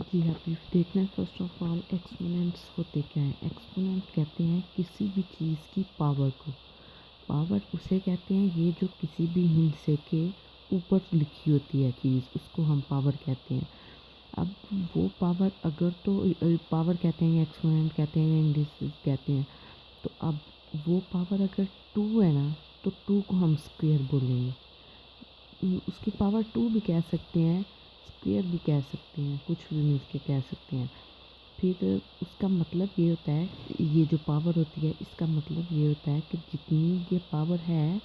जी हाँ, ब्रीफ देखना है। फर्स्ट ऑफ ऑल एक्सपोनेंट्स होते क्या हैं? एक्सपोनेंट कहते हैं किसी भी चीज़ की पावर को। पावर उसे कहते हैं ये जो किसी भी हिस्से के ऊपर लिखी होती है चीज़, उसको हम पावर कहते हैं। अब वो पावर अगर तो पावर कहते हैं या एक्सपोनेंट कहते हैं या इंडिसेस कहते हैं। तो अब वो पावर अगर 2 है ना, तो 2 को हम स्क्वायर बोलेंगे। उसकी पावर 2 भी कह सकते हैं, स्क्वायर भी कह सकते हैं, कुछ भी मिल के कह सकते हैं। फिर उसका मतलब ये होता है, ये जो पावर होती है इसका मतलब ये होता है कि जितनी ये पावर है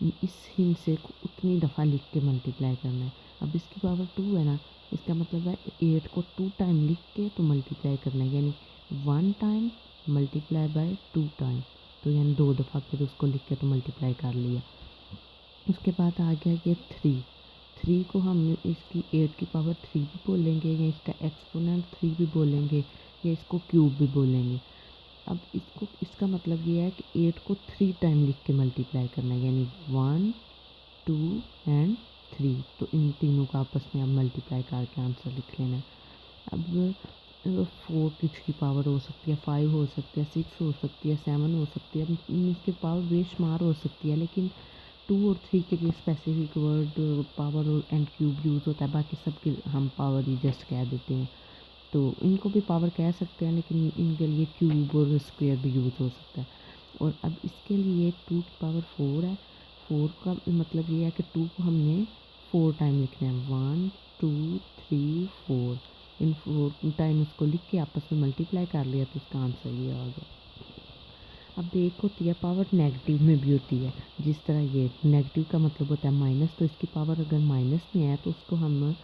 इस हिस्से को उतनी दफ़ा लिख के मल्टीप्लाई करना है। अब इसकी पावर 2 है ना, इसका मतलब है 8 को 2 टाइम लिख के तो मल्टीप्लाई करना है, यानी 1 टाइम मल्टीप्लाई बाय 2 टाइम, तो यानी 2 दफ़ा फिर उसको लिख के तो मल्टीप्लाई कर लिया। उसके बाद आ गया ये 3 को हम इसकी 8 की पावर 3 भी बोलेंगे, या इसका एक्सपोनेंट 3 भी बोलेंगे, या इसको क्यूब भी बोलेंगे। अब इसका मतलब ये है कि 8 को 3 टाइम लिख के मल्टीप्लाई करना है, यानी 1 2 एंड 3। तो इन तीनों का आपस में अब मल्टीप्लाई करके आंसर लिख लेना है। अब 4 किसकी पावर हो सकती है, 5 हो सकती है, 6 हो सकती है, 7 हो सकती है। अब इसकी पावर बेशुमार हो सकती है, लेकिन 2 और 3 के लिए स्पेसिफिक वर्ड पावर और एंड क्यूब यूज़ होता है, बाकी सब के हम पावर ही जस्ट कह देते हैं। तो इनको भी पावर कह सकते हैं, लेकिन इनके लिए क्यूब और स्क्वायर भी यूज़ हो सकता है। और अब इसके लिए 2 की पावर 4 है। 4 का मतलब ये है कि 2 को हमने 4 टाइम लिखना है, 1 2 3 4। इन 4 टाइम उसको लिख के आपस में मल्टीप्लाई कर लिया तो उसका आंसर ये आ गया। अब एक होती है पावर नेगेटिव में भी होती है, जिस तरह ये नेगेटिव का मतलब होता है माइनस, तो इसकी पावर अगर माइनस में है तो उसको हम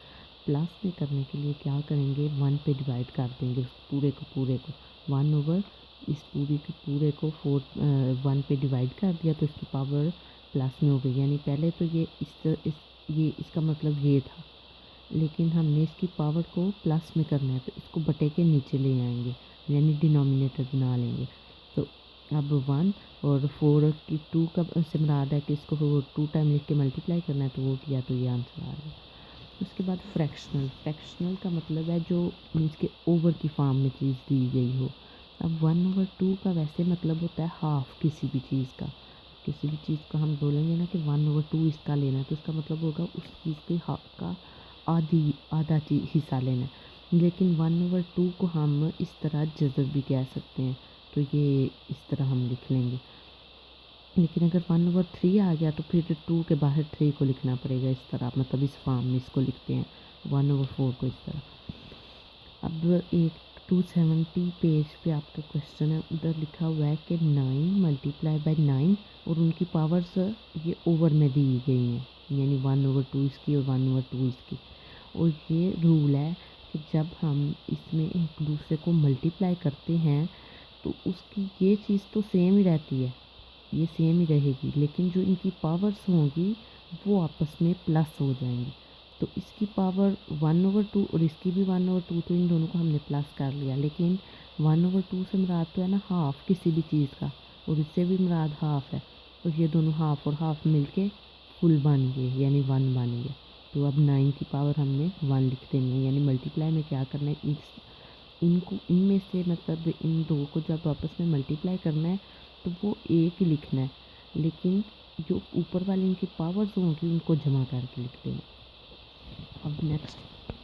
प्लस में करने के लिए क्या करेंगे, 1 पे डिवाइड कर देंगे उस पूरे को 1 ओवर इस पूरे के पूरे को 1 पे डिवाइड कर दिया तो इसकी पावर प्लस में हो गई। यानी पहले तो ये इसका मतलब ये था, लेकिन हमने इसकी पावर को प्लस में करना है तो इसको बटे के नीचे ले आएंगे, यानी डिनोमिनेटर बना लेंगे। तो अब 1 और 4 की 2 का से मुराद है कि इसको 2 टाइम लिख के मल्टीप्लाई करना है, तो वो किया तो ये आंसर आ रहा है। उसके बाद फ्रैक्शनल का मतलब है जो मीन्स के ओवर की फॉर्म में चीज़ दी गई हो। अब 1/2 का वैसे मतलब होता है हाफ किसी भी चीज़ का। किसी भी चीज़ का हम बोलेंगे ना कि 1/2 इसका लेना है, तो इसका मतलब होगा उस चीज़ के का आधा हिस्सा लेना है। लेकिन 1/2 को हम इस तरह जज़र भी कह सकते हैं, तो ये इस तरह हम लिख लेंगे। लेकिन अगर 1/3 आ गया तो फिर 2 के बाहर 3 को लिखना पड़ेगा इस तरह, मतलब इस फॉर्म में इसको लिखते हैं 1/4 को इस तरह। अब एक 270 पेज पे आपका क्वेश्चन है, उधर लिखा हुआ है कि 9 मल्टीप्लाई बाय 9 और उनकी पावर्स ये ओवर में दी गई हैं, यानी 1/2 इसकी और 1/2 इसकी। और ये रूल है कि जब हम इसमें एक दूसरे को मल्टीप्लाई करते हैं तो उसकी ये चीज़ तो सेम ही रहती है, ये सेम ही रहेगी, लेकिन जो इनकी पावर्स होंगी वो आपस में प्लस हो जाएंगी। तो इसकी पावर 1/2 और इसकी भी 1/2, तो इन दोनों को हमने प्लस कर लिया। लेकिन 1/2 से मुराद तो है ना हाफ किसी भी चीज़ का, और इससे भी मुराद हाफ है, और ये दोनों हाफ और हाफ मिलके फुल बन गए, यानी 1 बन गया। तो अब 9 की पावर हमने 1 लिख देनी है, यानी मल्टीप्लाई में क्या करना है, इनको इनमें से मतलब इन दो को जब आपस में मल्टीप्लाई करना है तो वो एक ही लिखना है, लेकिन जो ऊपर वाली इनकी पावर्स होंगी उनको जमा करके लिख देना। अब नेक्स्ट